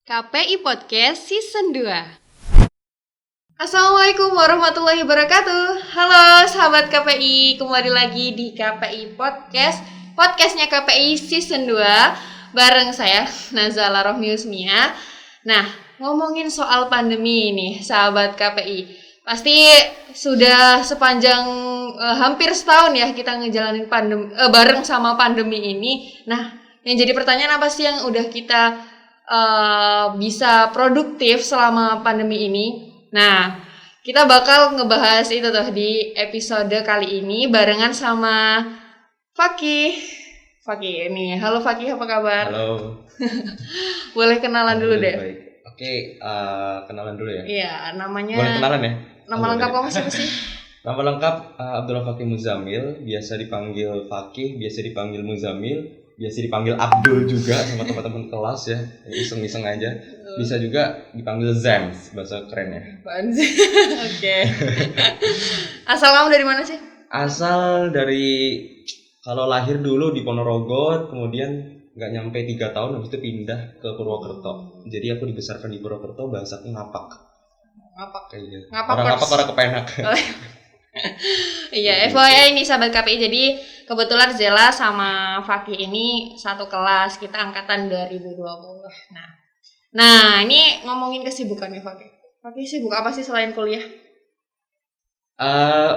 KPI Podcast Season 2. Assalamualaikum warahmatullahi wabarakatuh. Halo sahabat KPI, kembali lagi di KPI Podcast, podcastnya KPI Season 2 bareng saya Nazala Rohmiusmia. Nah, ngomongin soal pandemi ini sahabat KPI, pasti sudah sepanjang hampir setahun ya kita ngejalanin pandemi bareng sama pandemi ini. Nah, yang jadi pertanyaan apa sih yang udah kita bisa produktif selama pandemi ini. Nah, kita bakal ngebahas itu tuh di episode kali ini barengan sama Fakih. Fakih ini, halo Fakih, apa kabar? Halo. Boleh kenalan dulu deh. Baik. Oke, kenalan dulu ya. Iya, namanya. Boleh kenalan ya? Nama lengkap kamu siapa sih? Nama lengkap Abdullah Fakih Muzamil, biasa dipanggil Fakih, biasa dipanggil Muzamil, biasa dipanggil Abdul juga sama teman-teman kelas ya, iseng-iseng aja. Bisa juga dipanggil Zems, bahasa kerennya. Oke. Asal kamu dari mana sih? Asal dari, kalau lahir dulu di Ponorogo, kemudian nggak nyampe 3 tahun habis itu pindah ke Purwokerto. Jadi aku dibesarkan di Purwokerto, bahasaku ngapak. Ngapak. Kayaknya. Ngapak Orang ngapak, orang kepenak. Iya, FYI ini sahabat KPI, jadi kebetulan Zela sama Fakih ini satu kelas, kita angkatan 2020. Nah ini ngomongin kesibukan nih Fakih. Fakih sibuk apa sih selain kuliah?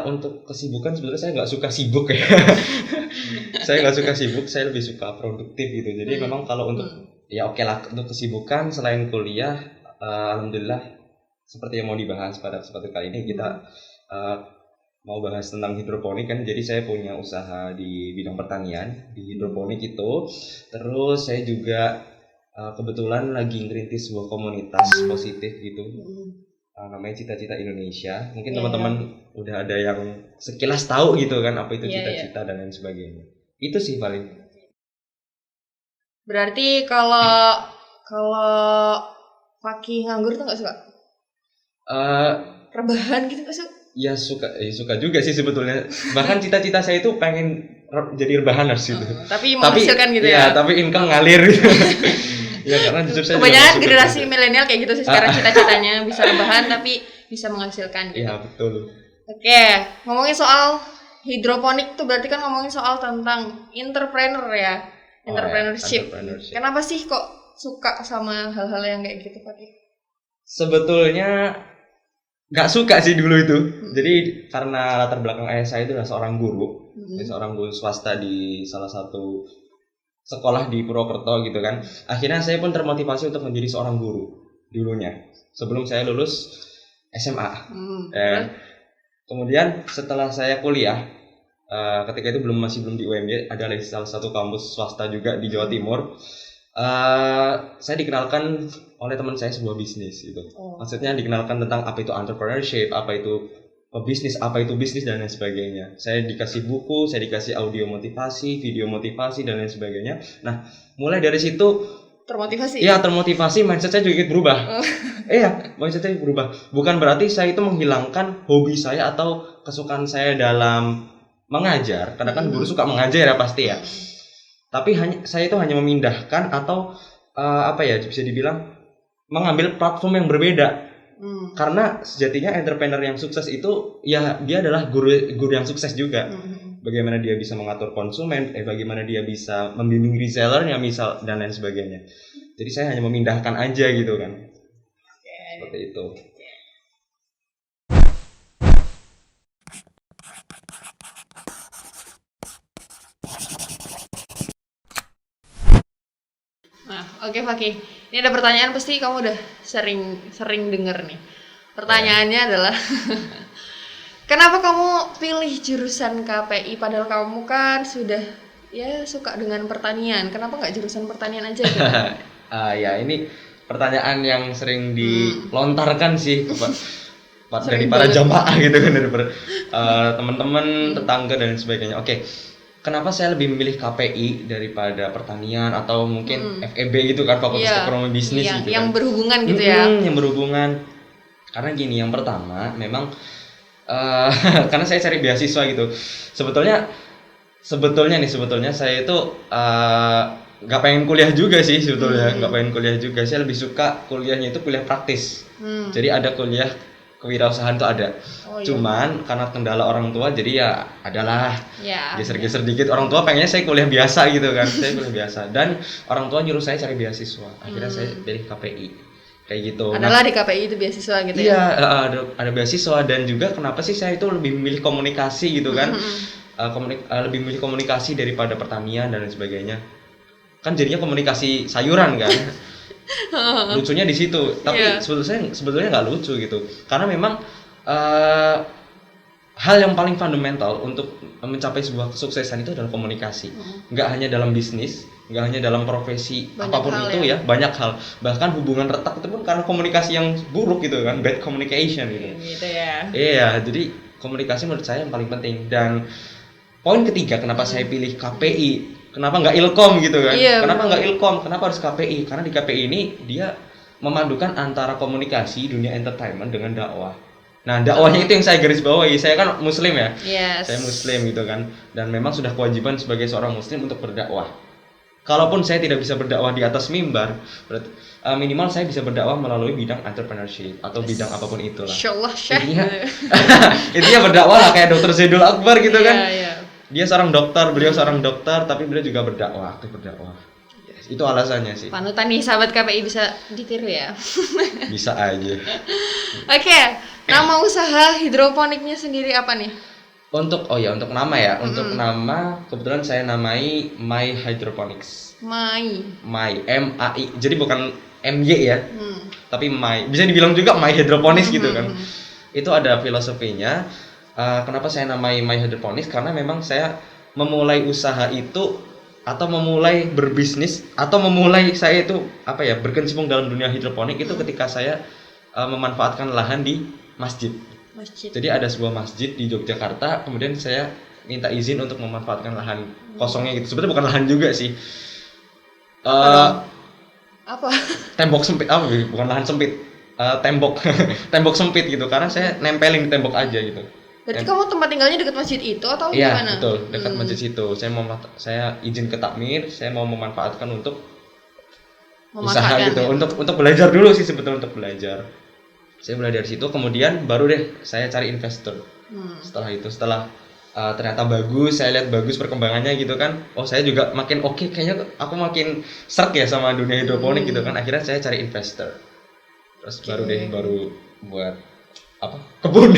Untuk kesibukan sebenarnya saya nggak suka sibuk ya. Saya nggak suka sibuk, saya lebih suka produktif gitu. Jadi memang kalau untuk ya oke lah, untuk kesibukan selain kuliah, alhamdulillah seperti yang mau dibahas pada kesempatan kali ini kita mau bahas tentang hidroponik kan. Jadi saya punya usaha di bidang pertanian di hidroponik itu. Terus saya juga kebetulan lagi ngerintis sebuah komunitas positif gitu. Namanya Cita-Cita Indonesia. Mungkin teman-teman udah ada yang sekilas tahu gitu kan apa itu cita-cita dan lain sebagainya. Itu sih paling. Berarti kalau Fakih nganggur tuh nggak suka? Rebahan gitu nggak suka? Ya suka juga sih sebetulnya. Bahkan cita-cita saya itu pengen jadi rebahaners gitu. Tapi menghasilkan gitu ya. Iya, tapi income ngalir gitu. Ya karena jujur saya kebanyakan generasi milenial kayak gitu sih sekarang cita-citanya bisa rebahan tapi bisa menghasilkan gitu. Iya, betul. Oke, ngomongin soal hidroponik tuh berarti kan ngomongin soal tentang entrepreneur ya. Entrepreneurship. Kenapa sih kok suka sama hal-hal yang kayak gitu, Pak? Sebetulnya nggak suka sih dulu itu. Jadi karena latar belakang ayah saya itu adalah seorang guru, seorang guru swasta di salah satu sekolah di Purwokerto gitu kan. Akhirnya saya pun termotivasi untuk menjadi seorang guru dulunya sebelum saya lulus SMA. Kemudian setelah saya kuliah, ketika itu masih belum di UMY, ada salah satu kampus swasta juga di Jawa Timur. Saya dikenalkan oleh teman saya sebuah bisnis itu. Maksudnya dikenalkan tentang apa itu entrepreneurship, apa itu bisnis dan lain sebagainya. Saya dikasih buku, saya dikasih audio motivasi, video motivasi dan lain sebagainya. Nah, mulai dari situ termotivasi. Iya, termotivasi, mindset saya juga ikut berubah. Mindset saya berubah. Bukan berarti saya itu menghilangkan hobi saya atau kesukaan saya dalam mengajar. Karena kan guru suka mengajar ya pasti ya. Tapi saya itu hanya memindahkan atau bisa dibilang mengambil platform yang berbeda. Karena sejatinya entrepreneur yang sukses itu ya dia adalah guru yang sukses juga. Bagaimana dia bisa mengatur konsumen, bagaimana dia bisa membimbing resellernya misal dan lain sebagainya. Jadi saya hanya memindahkan aja gitu kan. Seperti itu. Nah, oke Fakih. Ini ada pertanyaan pasti kamu udah sering denger nih. Pertanyaannya adalah kenapa kamu pilih jurusan KPI padahal kamu kan sudah suka dengan pertanian. Kenapa nggak jurusan pertanian aja gitu? Ya ini pertanyaan yang sering dilontarkan sih dari para jamaah gitu kan, dari teman-teman, tetangga dan sebagainya. Oke. Kenapa saya lebih memilih KPI daripada pertanian atau mungkin FEB gitu kan, Fakultas Ekonomi Bisnis gitu yang kan. berhubungan gitu ya. Yang berhubungan. Karena gini, yang pertama memang karena saya cari beasiswa gitu. Sebetulnya saya itu nggak pengen kuliah juga sih sebetulnya, nggak pengen kuliah juga. Saya lebih suka kuliahnya itu kuliah praktis. Jadi ada kuliah kewirausahaan tuh ada. Cuman karena kendala orang tua jadi ya adalah geser-geser dikit. Orang tua pengennya saya kuliah biasa gitu kan. Saya kuliah biasa dan orang tua nyuruh saya cari beasiswa. Akhirnya saya pilih KPI. Kayak gitu. Adalah di KPI itu beasiswa gitu ya. Iya, ada beasiswa dan juga kenapa sih saya itu lebih memilih komunikasi gitu kan. Lebih memilih komunikasi daripada pertanian dan lain sebagainya. Kan jadinya komunikasi sayuran kan. Lucunya di situ, tapi sebetulnya nggak lucu gitu, karena memang hal yang paling fundamental untuk mencapai sebuah kesuksesan itu adalah komunikasi. Nggak hanya dalam bisnis, nggak hanya dalam profesi banyak apapun itu ya, banyak hal. Bahkan hubungan retak itu pun karena komunikasi yang buruk gitu kan, bad communication gitu. Gitu ya. Iya, jadi komunikasi menurut saya yang paling penting. Dan poin ketiga kenapa saya pilih KPI. Kenapa nggak Ilkom gitu kan? Kenapa nggak Ilkom? Kenapa harus KPI? Karena di KPI ini dia memadukan antara komunikasi dunia entertainment dengan dakwah. Nah, dakwahnya itu yang saya garis bawahi. Saya kan muslim ya. Saya muslim gitu kan. Dan memang sudah kewajiban sebagai seorang muslim untuk berdakwah. Kalaupun saya tidak bisa berdakwah di atas mimbar, berarti minimal saya bisa berdakwah melalui bidang entrepreneurship atau bidang apapun itulah. Insyaallah Intinya berdakwah lah kayak Dr. Zaidul Akbar gitu kan. Dia seorang dokter, beliau seorang dokter, tapi beliau juga berdakwah, aktif berdakwah. Itu alasannya sih. Panutan nih sahabat KPI, bisa ditiru ya. Bisa aja. Oke, nama usaha hidroponiknya sendiri apa nih? Untuk nama ya. Untuk nama kebetulan saya namai My Hydroponics. My MAI. Jadi bukan MY ya. Tapi My. Bisa dibilang juga My Hydroponics gitu kan. Itu ada filosofinya. Kenapa saya namai My Hydroponics? Karena memang saya memulai usaha itu atau memulai berbisnis atau memulai saya itu berkecimpung dalam dunia hidroponik itu ketika saya memanfaatkan lahan di masjid. Jadi ada sebuah masjid di Yogyakarta, kemudian saya minta izin untuk memanfaatkan lahan kosongnya gitu. Sebenarnya bukan lahan juga sih. Apa? Tembok sempit bukan lahan sempit. Tembok sempit gitu karena saya nempelin di tembok aja gitu. Berarti kamu tempat tinggalnya dekat masjid itu atau gimana? Iya, betul, dekat masjid situ. Saya izin ke takmir, saya mau memanfaatkan untuk usaha gitu, untuk belajar dulu sih sebetulnya, untuk belajar. Saya belajar dari situ, kemudian baru deh saya cari investor. Setelah ternyata bagus, saya lihat bagus perkembangannya gitu kan. Oh, saya juga makin oke, kayaknya aku makin serk ya sama dunia hidroponik gitu kan. Akhirnya saya cari investor. Terus baru buat kebun.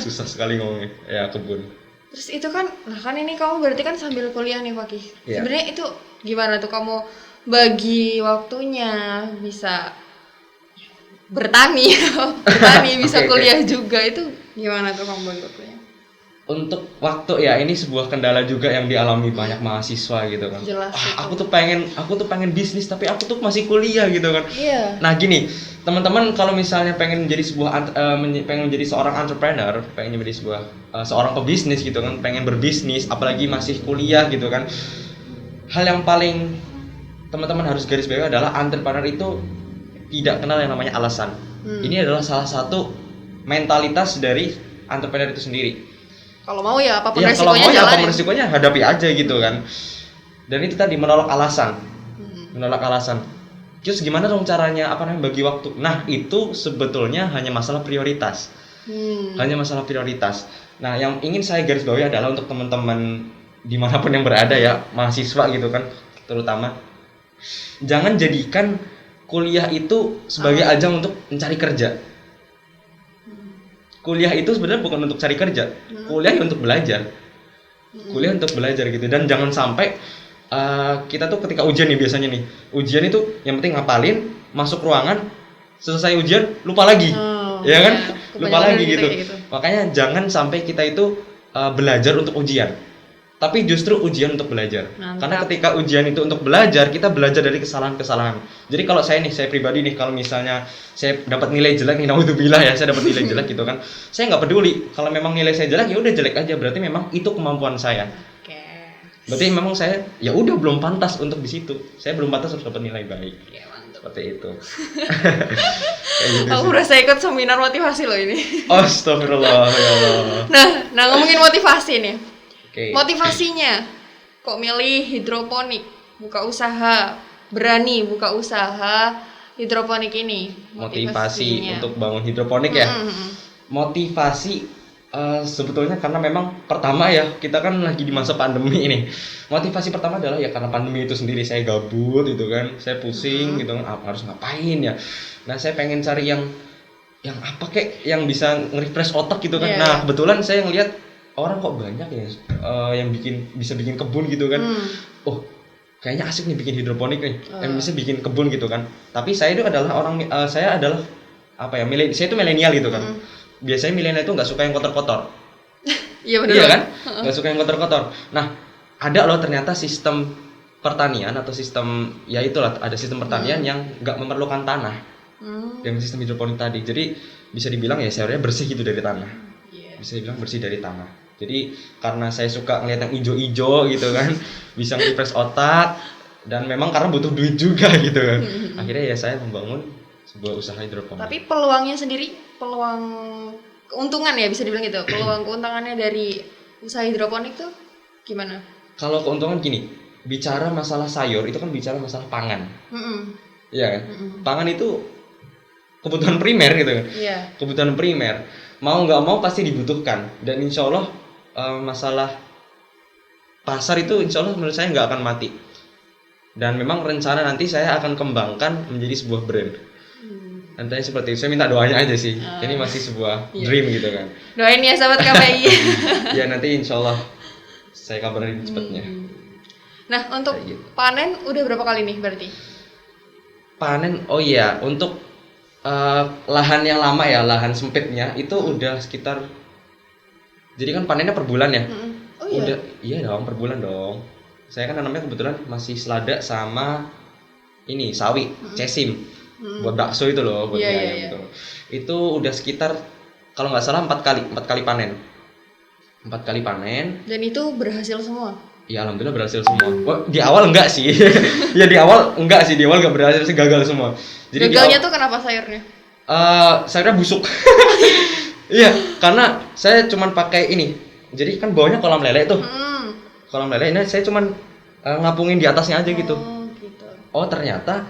Susah sekali ngomongnya. Ya, kebun. Terus itu kan, ini kamu berarti kan sambil kuliah nih, Fakih. Sebenarnya itu gimana tuh kamu bagi waktunya, bisa bertani, bisa kuliah juga, itu gimana tuh kamu bagi waktunya? Untuk waktu ya, ini sebuah kendala juga yang dialami banyak mahasiswa gitu kan. Jelas. Aku tuh pengen bisnis tapi aku tuh masih kuliah gitu kan. Iya. Nah gini, teman-teman kalau misalnya pengen menjadi seorang entrepreneur, pengen menjadi seorang pebisnis gitu kan, pengen berbisnis apalagi masih kuliah gitu kan. Hal yang paling teman-teman harus garis bawahi adalah entrepreneur itu tidak kenal yang namanya alasan. Ini adalah salah satu mentalitas dari entrepreneur itu sendiri. Kalau mau ya apapun resikonya jalanin. Apapun resikonya hadapi aja gitu kan. Dan itu tadi menolak alasan. Terus gimana dong caranya bagi waktu? Nah, itu sebetulnya hanya masalah prioritas. Nah, yang ingin saya garis bawahi adalah untuk teman-teman dimanapun yang berada ya, mahasiswa gitu kan, terutama jangan jadikan kuliah itu sebagai ajang untuk mencari kerja. Kuliah itu sebenarnya bukan untuk cari kerja, kuliah untuk belajar. Kuliah untuk belajar gitu. Dan jangan sampai kita tuh ketika ujian nih, biasanya nih ujian itu yang penting ngapalin, masuk ruangan, selesai ujian lupa lagi, ya kan? Lupa lagi gitu. Makanya jangan sampai kita itu belajar untuk ujian, tapi justru ujian untuk belajar. Mantap. Karena ketika ujian itu untuk belajar, kita belajar dari kesalahan-kesalahan. Jadi kalau saya pribadi nih, kalau misalnya saya dapat nilai jelek nih, naudzubillah ya, saya dapat nilai jelek gitu kan, saya nggak peduli. Kalau memang nilai saya jelek, ya udah jelek aja. Berarti memang itu kemampuan saya. Berarti memang saya ya udah belum pantas untuk di situ. Saya belum pantas untuk dapat nilai baik. Seperti itu. Aku merasa ikut seminar motivasi loh ini. Astagfirullah ya Allah. Nah ngomongin motivasi nih. Okay. Motivasinya kok milih hidroponik? buka usaha, berani buka usaha hidroponik ini? Motivasi Motivasinya. untuk bangun hidroponik ya. Motivasi sebetulnya karena memang pertama ya, kita kan lagi di masa pandemi ini. Motivasi pertama adalah ya karena pandemi itu sendiri, saya gabut gitu kan, saya pusing gitu kan, harus ngapain ya. Nah, saya pengen cari yang apa kek yang bisa nge-refresh otak gitu kan. Iya. Nah, kebetulan saya ngelihat orang kok banyak ya yang bisa bikin kebun gitu kan. Oh, kayaknya asik nih bikin hidroponik nih, yang bisa bikin kebun gitu kan. Tapi saya itu adalah saya adalah apa ya, saya itu milenial gitu kan. Biasanya milenial itu nggak suka yang kotor-kotor. Iya benar. Iya kan? Nggak suka yang kotor-kotor. Nah, ada loh ternyata sistem pertanian atau sistem, ya itulah, ada sistem pertanian yang nggak memerlukan tanah. Dengan sistem hidroponik tadi. Jadi bisa dibilang ya sebenarnya bersih gitu dari tanah. Bisa dibilang bersih dari tanah. Jadi karena saya suka ngeliat yang ijo-ijo gitu kan, bisa nge-refresh otak, dan memang karena butuh duit juga gitu kan. Akhirnya ya saya membangun sebuah usaha hidroponik. Tapi peluangnya sendiri, peluang keuntungan ya bisa dibilang gitu. Peluang keuntungannya dari usaha hidroponik tuh gimana? Kalau keuntungan gini, bicara masalah sayur itu kan bicara masalah pangan. Iya kan? Pangan itu kebutuhan primer gitu kan. Iya. Kebutuhan primer. Mau nggak mau pasti dibutuhkan. Dan insya Allah masalah pasar itu insya Allah menurut saya nggak akan mati. Dan memang rencana nanti saya akan kembangkan menjadi sebuah brand. Nantinya seperti itu. Saya minta doanya aja sih. Ini masih sebuah dream gitu kan. Doain ya sahabat KPI. Ya nanti insya Allah saya kabarin cepatnya. Nah, untuk panen udah berapa kali nih berarti? Panen, oh iya, untuk lahan yang lama ya, lahan sempitnya itu udah sekitar, jadi kan panennya per bulan ya. Oh iya? Udah, iya dong, per bulan dong. Saya kan nanamnya kebetulan masih selada sama ini sawi, cesim, buat bakso itu loh, buat Iya, mie iya, ayam iya. gitu. Itu udah sekitar kalau nggak salah 4 kali panen. 4 kali panen. Dan itu berhasil semua. Ya alhamdulillah berhasil semua. Wah, di awal enggak sih. Ya di awal enggak sih, di awal enggak berhasil sih, gagal semua. Jadi Gagalnya tuh kenapa sayurnya? sayurnya busuk. Iya, karena saya cuman pakai ini. Jadi kan bawahnya kolam lele tuh. Kolam lele ini saya cuman ngapungin di atasnya aja gitu. Oh gitu. Oh ternyata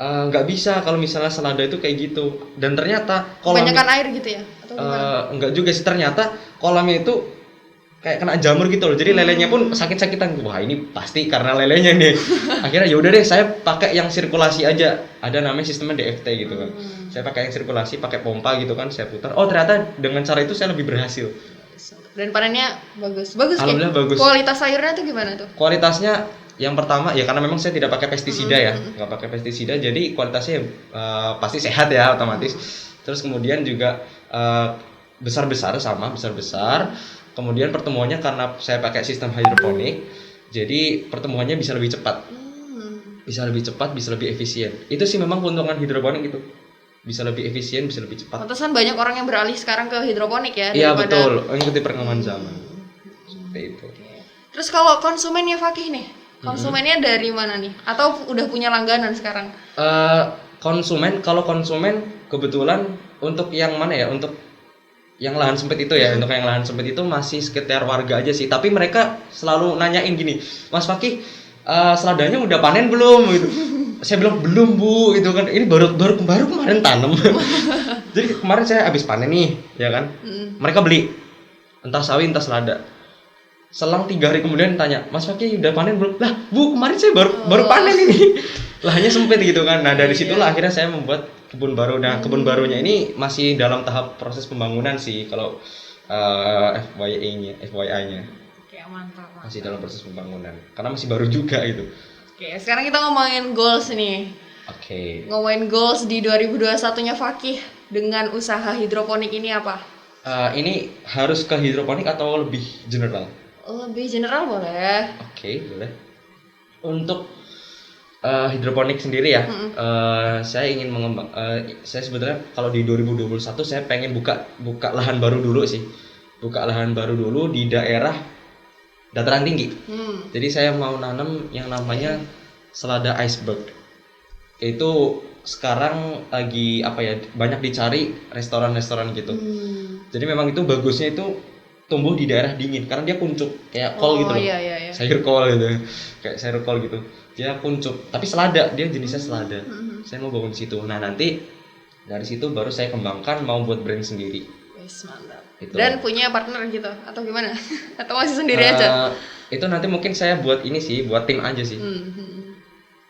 nggak bisa kalau misalnya selada itu kayak gitu. Dan ternyata kolam Kebanyakan air gitu ya? Atau gimana? enggak juga sih, ternyata kolamnya itu kayak kena jamur gitu loh. Jadi lelenya pun sakit-sakitan. Wah, ini pasti karena lelenya nih. Akhirnya ya udah deh, saya pakai yang sirkulasi aja. Ada namanya sistemnya DFT gitu kan. Saya pakai yang sirkulasi, pakai pompa gitu kan, saya putar. Oh, ternyata dengan cara itu saya lebih berhasil. Dan panennya bagus. Bagus Ki? Alhamdulillah bagus. Kualitas sayurnya tuh gimana tuh? Kualitasnya yang pertama ya karena memang saya tidak pakai pestisida ya. Nggak pakai pestisida, jadi kualitasnya pasti sehat ya otomatis. Terus kemudian juga besar-besar sama, besar-besar. Kemudian pertumbuhannya karena saya pakai sistem hidroponik, jadi pertumbuhannya bisa lebih cepat. Bisa lebih cepat, bisa lebih efisien. Itu sih memang keuntungan hidroponik itu. Bisa lebih efisien, bisa lebih cepat. Pantesan banyak orang yang beralih sekarang ke hidroponik ya. Iya daripada- betul, mengikuti perkembangan zaman. Seperti itu. Terus kalau konsumennya Fakih nih, konsumennya dari mana nih? Atau udah punya langganan sekarang? Kalau konsumen kebetulan untuk yang mana ya? Untuk yang lahan sempit itu ya, untuk yang lahan sempit itu masih sekitar warga aja sih. Tapi mereka selalu nanyain gini, Mas Fakih, seladanya udah panen belum? Gitu. Saya bilang belum bu, itu kan. Ini baru kemarin tanam. Jadi kemarin saya habis panen nih, ya kan? Mereka beli entah sawi entah selada. Selang 3 hari kemudian tanya, Mas Fakih udah panen belum? Lah bu, kemarin saya baru panen ini. Lahannya sempit gitu kan. Nah dari situlah akhirnya saya membuat kebun baru. Nah kebun barunya ini masih dalam tahap proses pembangunan sih kalau FYI-nya. Oke, mantap. Masih dalam proses pembangunan. Karena masih baru juga itu. Oke, sekarang kita ngomongin goals nih. Oke. Ngomongin goals di 2021-nya Fakih dengan usaha hidroponik ini apa? Ini harus ke hidroponik atau lebih general? Lebih general boleh. Oke, boleh. Untuk hidroponik sendiri ya, saya ingin mengembang. Saya sebetulnya kalau di 2021 saya pengen buka lahan baru dulu sih, buka lahan baru dulu di daerah dataran tinggi. Jadi saya mau nanam yang namanya selada iceberg. Itu sekarang lagi banyak dicari restoran-restoran gitu. Jadi memang itu bagusnya itu tumbuh di daerah dingin karena dia kuncup kayak kol gitu loh. Iya. Sayur kol gitu. Kayak sayur kol gitu. Dia kuncup, tapi selada, dia jenisnya selada. Saya mau bangun di situ. Nah, nanti dari situ baru saya kembangkan mau buat brand sendiri. Wis, mantap. Gitu. Dan punya partner gitu atau gimana? Atau masih sendiri aja? Itu nanti mungkin saya buat ini sih, buat tim aja sih.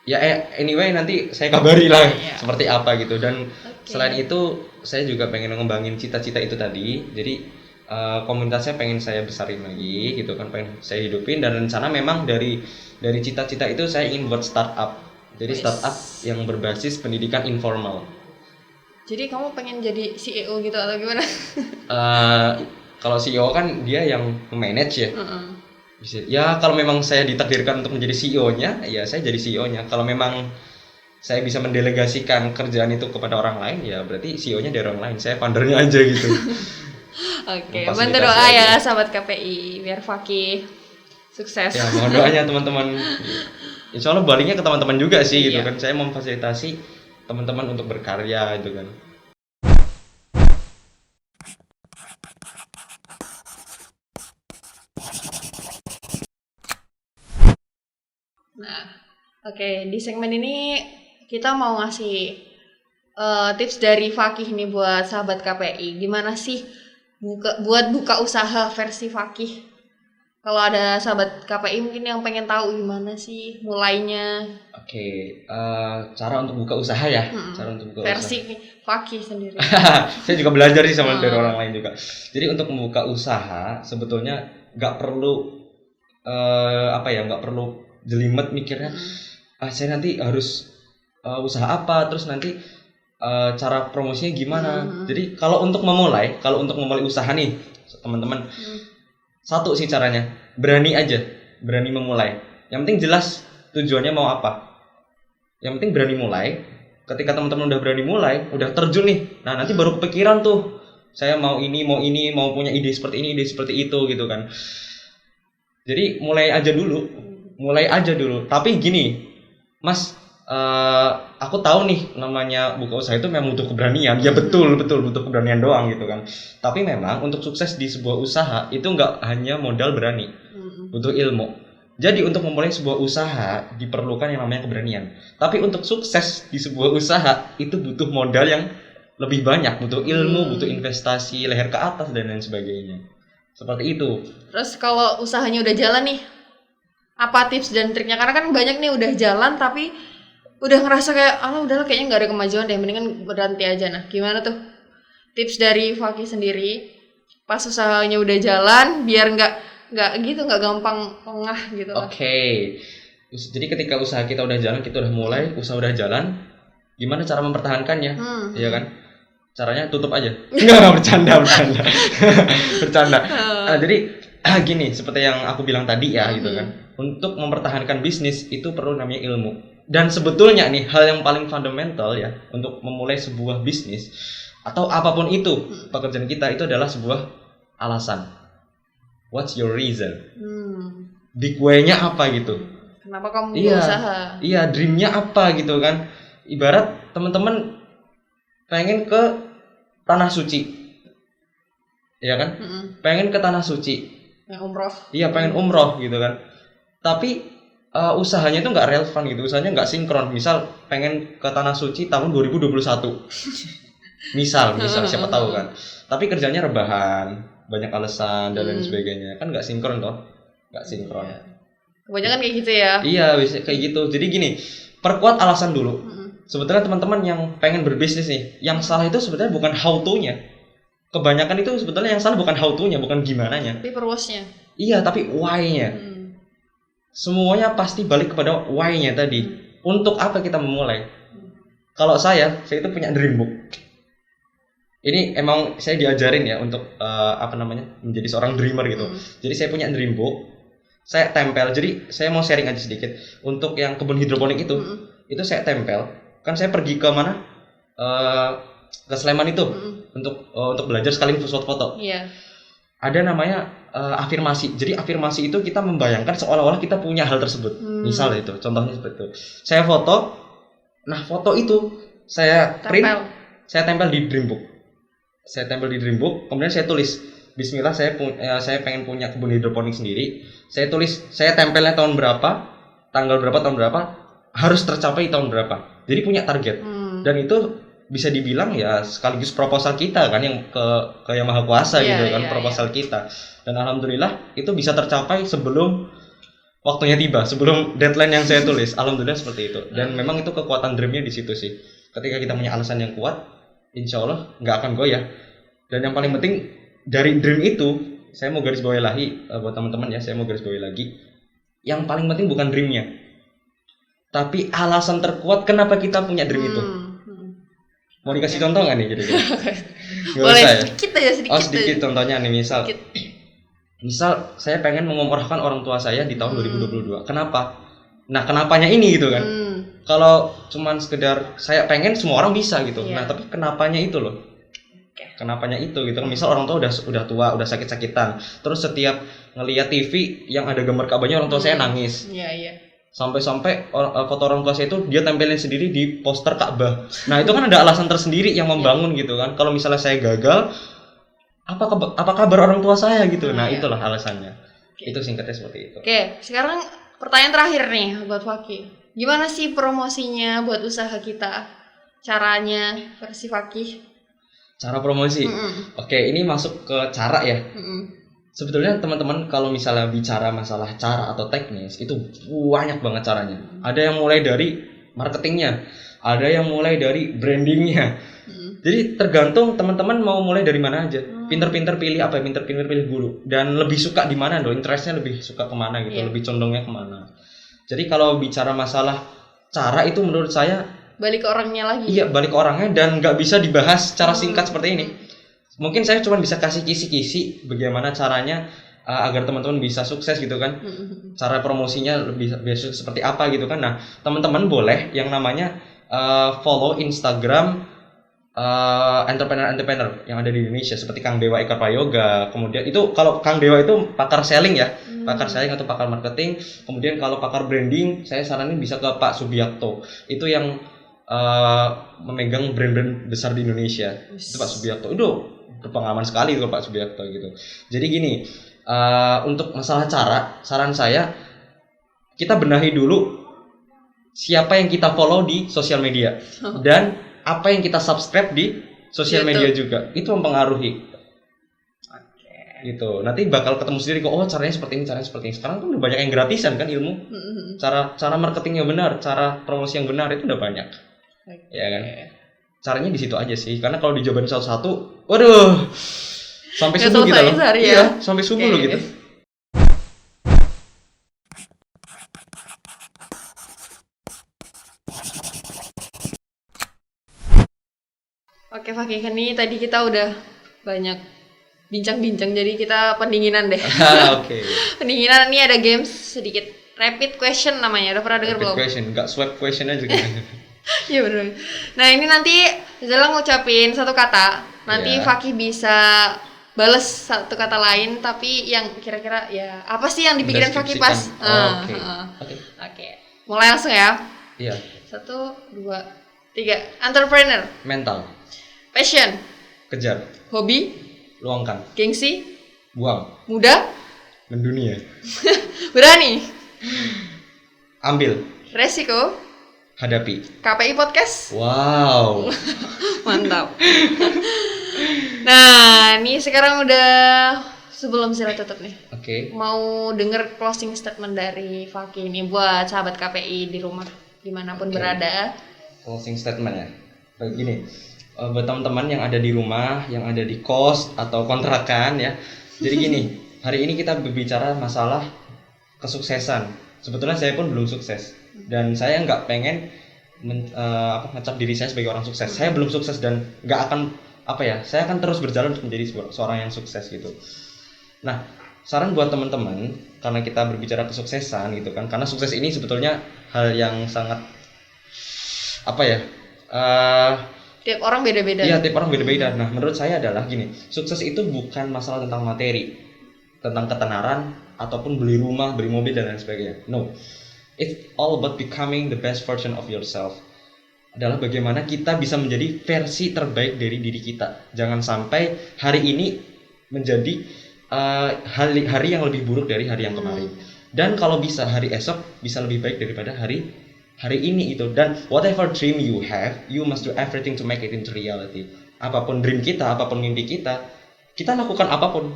Ya anyway nanti saya kabari lah seperti apa gitu. Dan selain itu saya juga pengen ngembangin cita-cita itu tadi. Jadi komunitasnya pengen saya besarin lagi gitu kan, pengen saya hidupin, dan rencana memang dari cita-cita itu saya ingin buat startup. Jadi startup yang berbasis pendidikan informal. Jadi kamu pengen jadi CEO gitu atau gimana? Kalau CEO kan dia yang manage ya. Bisa. Ya kalau memang saya ditakdirkan untuk menjadi CEO-nya, ya saya jadi CEO-nya. Kalau memang saya bisa mendelegasikan kerjaan itu kepada orang lain, ya berarti CEO-nya dari orang lain. Saya foundernya aja gitu. Oke, bantu doa ya sahabat KPI biar Fakih sukses. Ya mohon doanya teman-teman. Insya Allah baliknya ke teman-teman juga sih gitu kan. Saya memfasilitasi teman-teman untuk berkarya gitu kan. Nah, oke, di segmen ini kita mau ngasih tips dari Fakih nih buat sahabat KPI. Gimana sih buat buka usaha versi Fakih? Kalau ada sahabat KPI mungkin yang pengen tahu gimana sih mulainya. Oke, cara untuk buka usaha ya. Cara untuk buka versi usaha. Fakih sendiri. Saya juga belajar sih sama dari orang lain juga. Jadi untuk membuka usaha sebetulnya nggak perlu nggak perlu jelimet mikirnya. Saya nanti harus usaha apa, terus nanti cara promosinya gimana. Jadi kalau untuk memulai usaha nih teman-teman, satu sih caranya, berani aja, berani memulai. Yang penting jelas tujuannya mau apa. Yang penting berani mulai. Ketika teman-teman udah berani mulai, udah terjun nih, nah nanti baru kepikiran tuh, saya mau ini, mau punya ide seperti ini, ide seperti itu gitu kan. Jadi mulai aja dulu. Tapi gini, Mas, aku tahu nih namanya buka usaha itu memang butuh keberanian. Ya betul butuh keberanian doang gitu kan. Tapi memang untuk sukses di sebuah usaha itu nggak hanya modal berani, butuh ilmu. Jadi untuk memulai sebuah usaha diperlukan yang namanya keberanian. Tapi untuk sukses di sebuah usaha itu butuh modal yang lebih banyak, butuh ilmu, butuh investasi, leher ke atas dan lain sebagainya. Seperti itu. Terus kalau usahanya udah jalan nih, apa tips dan triknya? Karena kan banyak nih udah jalan tapi udah ngerasa kayak udahlah kayaknya nggak ada kemajuan deh, mendingan berhenti aja. Nah gimana tuh tips dari Fakih sendiri pas usahanya udah jalan biar nggak gampang lengah gitu lah. Oke. Jadi ketika usaha kita udah jalan, kita udah mulai, usaha udah jalan, gimana cara mempertahankannya? Iya kan? Caranya tutup aja. Enggak, bercanda. Bercanda. Jadi gini, seperti yang aku bilang tadi ya gitu kan. Untuk mempertahankan bisnis itu perlu namanya ilmu. Dan sebetulnya nih hal yang paling fundamental ya untuk memulai sebuah bisnis atau apapun itu pekerjaan kita itu adalah sebuah alasan. What's your reason? Big why-nya apa gitu? Kenapa kamu berusaha? Iya, dream-nya apa gitu kan? Ibarat teman-teman pengen ke tanah suci, ya kan? Pengen ke tanah suci. Pengen umroh. Iya, pengen umroh gitu kan. Tapi usahanya itu nggak relevan gitu, usahanya nggak sinkron. Misal pengen ke tanah suci tahun 2021. misal siapa tahu kan. Tapi kerjanya rebahan, banyak alasan dan lain sebagainya, kan nggak sinkron toh, nggak sinkron. Kebanyakan kayak gitu ya. Iya, bisa kayak gitu. Jadi gini, perkuat alasan dulu. Sebetulnya teman-teman yang pengen berbisnis nih, yang salah itu sebetulnya bukan how to-nya. Kebanyakan itu sebetulnya yang salah bukan how to-nya, bukan gimana-nya. Tapi perwasnya. Iya, tapi why-nya. Semuanya pasti balik kepada why-nya tadi. Untuk apa kita memulai? Kalau saya itu punya dream book. Ini emang saya diajarin ya untuk menjadi seorang dreamer gitu. Jadi saya punya dream book, saya tempel. Jadi saya mau sharing aja sedikit. Untuk yang kebun hidroponik itu saya tempel. Kan saya pergi ke mana? Ke Sleman itu untuk belajar sekaligus foto-foto. Iya. Ada namanya afirmasi. Jadi afirmasi itu kita membayangkan seolah-olah kita punya hal tersebut. Misal itu, contohnya seperti itu. Saya foto. Nah, foto itu saya print, saya tempel di dream book. Kemudian saya tulis Bismillah saya pengen punya kebun hidroponik sendiri. Saya tulis, saya tempelnya tahun berapa, tanggal berapa, tahun berapa, harus tercapai tahun berapa. Jadi punya target. Dan itu bisa dibilang ya sekaligus proposal kita kan, yang ke yang Maha Kuasa gitu kan, proposal kita. Dan alhamdulillah itu bisa tercapai sebelum waktunya tiba, sebelum deadline yang saya tulis. Alhamdulillah seperti itu. Dan memang itu kekuatan dreamnya di situ sih. Ketika kita punya alasan yang kuat, insya Allah nggak akan goyah. Dan yang paling penting dari dream itu, saya mau garis bawahi lagi buat teman-teman ya, saya mau garis bawahi lagi. Yang paling penting bukan dreamnya, tapi alasan terkuat kenapa kita punya dream itu. Mau dikasih contoh nggak nih kira-kira? Boleh sedikit aja, sedikit. Sedikit contohnya nih, misal saya pengen mengumrohkan orang tua saya di tahun 2022. Kenapa? Nah, kenapanya ini gitu kan. Kalau cuman sekedar saya pengen, semua orang bisa gitu. Nah, tapi kenapanya itu loh. Kenapanya itu gitu kan. Misal orang tua udah tua, udah sakit-sakitan. Terus setiap ngelihat TV yang ada gambar Ka'bahnya, orang tua saya nangis. Sampai-sampai foto orang tua saya itu dia tempelin sendiri di poster Ka'bah. Nah, itu kan ada alasan tersendiri yang membangun gitu kan. Kalau misalnya saya gagal, apa kabar orang tua saya gitu. Nah, itulah alasannya. Itu singkatnya seperti itu. Oke, sekarang pertanyaan terakhir nih buat Fakih. Gimana sih promosinya buat usaha kita? Caranya versi Fakih. Cara promosi. Oke, ini masuk ke cara ya. Sebetulnya teman-teman kalau misalnya bicara masalah cara atau teknis, itu banyak banget caranya. Ada yang mulai dari marketingnya, ada yang mulai dari brandingnya. Jadi tergantung teman-teman mau mulai dari mana aja. Pinter-pinter pilih apa, pinter-pinter pilih dulu. Dan lebih suka di mana dong, interestnya lebih suka kemana gitu, lebih condongnya kemana. Jadi kalau bicara masalah cara itu menurut saya balik ke orangnya lagi. Iya, balik ke orangnya dan nggak bisa dibahas secara singkat seperti ini. Mungkin saya cuma bisa kasih kisi-kisi bagaimana caranya agar teman-teman bisa sukses gitu kan. Cara promosinya lebih biasa seperti apa gitu kan. Nah, teman-teman boleh yang namanya follow Instagram entrepreneur yang ada di Indonesia seperti Kang Dewa Eka Prayoga. Kemudian itu kalau Kang Dewa itu pakar selling ya, pakar selling atau pakar marketing. Kemudian kalau pakar branding, saya saranin bisa ke Pak Subiakto. Itu yang memegang brand-brand besar di Indonesia. Itu Pak Subiakto. Itu berpengalaman sekali itu Pak Subiakto gitu. Jadi gini, untuk masalah cara, saran saya kita benahi dulu siapa yang kita follow di sosial media dan apa yang kita subscribe di sosial media juga. Itu mempengaruhi. Gitu. Nanti bakal ketemu sendiri kok, oh caranya seperti ini, caranya seperti ini. Sekarang tuh udah banyak yang gratisan kan ilmu. Cara marketingnya benar, cara promosi yang benar itu udah banyak. Ya kan? Caranya di situ aja sih. Karena kalau dijabarin satu-satu, waduh, sampai subuh gitu loh. Iya, sampai subuh loh gitu. Oke Fakih, ini tadi kita udah banyak bincang-bincang, jadi kita pendinginan deh. Oke. Pendinginan, ini ada games sedikit, rapid question namanya. Udah pernah dengar belum? Rapid question, enggak swap question aja gitu. Iya benar. Nah, ini nanti Zala ngucapin satu kata. Nanti Fakih bisa bales satu kata lain, tapi yang kira-kira ya apa sih yang dipikirin Fakih pas? Oke. Mulai langsung ya. Iya. 1, 2, 3. Entrepreneur. Mental. Passion. Kejar. Hobi. Luangkan. Gengsi. Buang. Muda. Mendunia. Berani. Ambil. Resiko. Hadapi. KPI Podcast. Wow. Mantap. Nah, ini sekarang udah sebelum Zila tutup nih. Oke. Mau denger closing statement dari Fakih ini buat sahabat KPI di rumah dimanapun berada. Closing statement ya. Begini, buat teman-teman yang ada di rumah, yang ada di kos atau kontrakan ya. Jadi gini, hari ini kita berbicara masalah kesuksesan. Sebetulnya saya pun belum sukses dan saya nggak pengen ngecap diri saya sebagai orang sukses. Saya belum sukses dan nggak akan saya akan terus berjalan untuk menjadi seorang yang sukses gitu. Nah, saran buat teman-teman, karena kita berbicara kesuksesan gitu kan, karena sukses ini sebetulnya hal yang sangat tiap orang beda-beda. Iya, tiap orang beda-beda. Nah, menurut saya adalah gini, sukses itu bukan masalah tentang materi, tentang ketenaran ataupun beli rumah, beli mobil dan lain sebagainya. No, it's all about becoming the best version of yourself. Adalah bagaimana kita bisa menjadi versi terbaik dari diri kita. Jangan sampai hari ini menjadi hari yang lebih buruk dari hari yang kemarin. Dan kalau bisa hari esok bisa lebih baik daripada hari ini itu. Dan whatever dream you have, you must do everything to make it into reality. Apapun dream kita, apapun mimpi kita lakukan apapun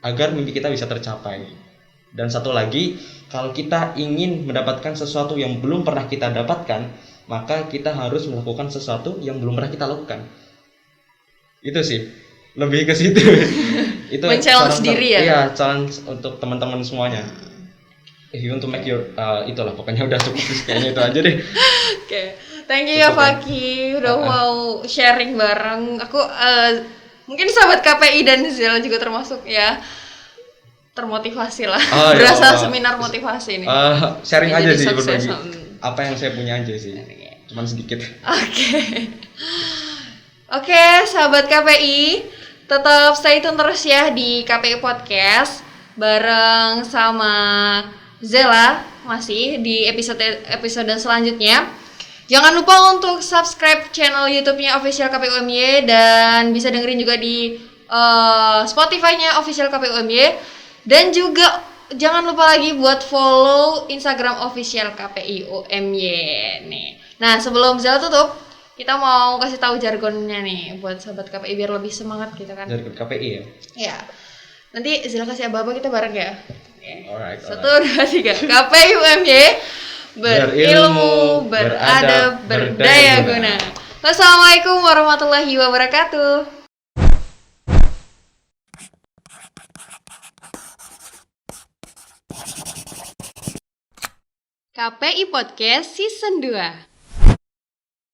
agar mimpi kita bisa tercapai. Dan satu lagi, kalau kita ingin mendapatkan sesuatu yang belum pernah kita dapatkan, maka kita harus melakukan sesuatu yang belum pernah kita lakukan. Itu sih, lebih ke situ. Itu men-challenge diri ya. Iya, challenge untuk teman-teman semuanya. If you want to make your itulah pokoknya udah cukup sih, kayaknya itu aja deh. Oke. Thank you ya Faki udah mau sharing bareng. Aku mungkin sahabat KPI dan Zel juga termasuk ya termotivasi lah. Berasa seminar motivasi nih. Sharing aja sih sukses. berbagi. Apa yang saya punya aja sih. Cuman sedikit. Oke, sahabat KPI, tetap stay tune terus ya di KPI Podcast bareng sama Zela masih di episode selanjutnya. Jangan lupa untuk subscribe channel YouTube-nya Official KPI UMY dan bisa dengerin juga di Spotify-nya Official KPI UMY. Dan juga jangan lupa lagi buat follow Instagram Official KPI UMY nih. Nah, sebelum Zela tutup, kita mau kasih tahu jargonnya nih buat sahabat KPI biar lebih semangat gitu kan. Jargon KPI ya? Iya. Nanti Zela kasih aba-aba kita bareng ya. Alright. 1, 2, 3. KPI UMY berilmu, beradab, berdaya guna. Wassalamualaikum warahmatullahi wabarakatuh. KPI Podcast Season 2.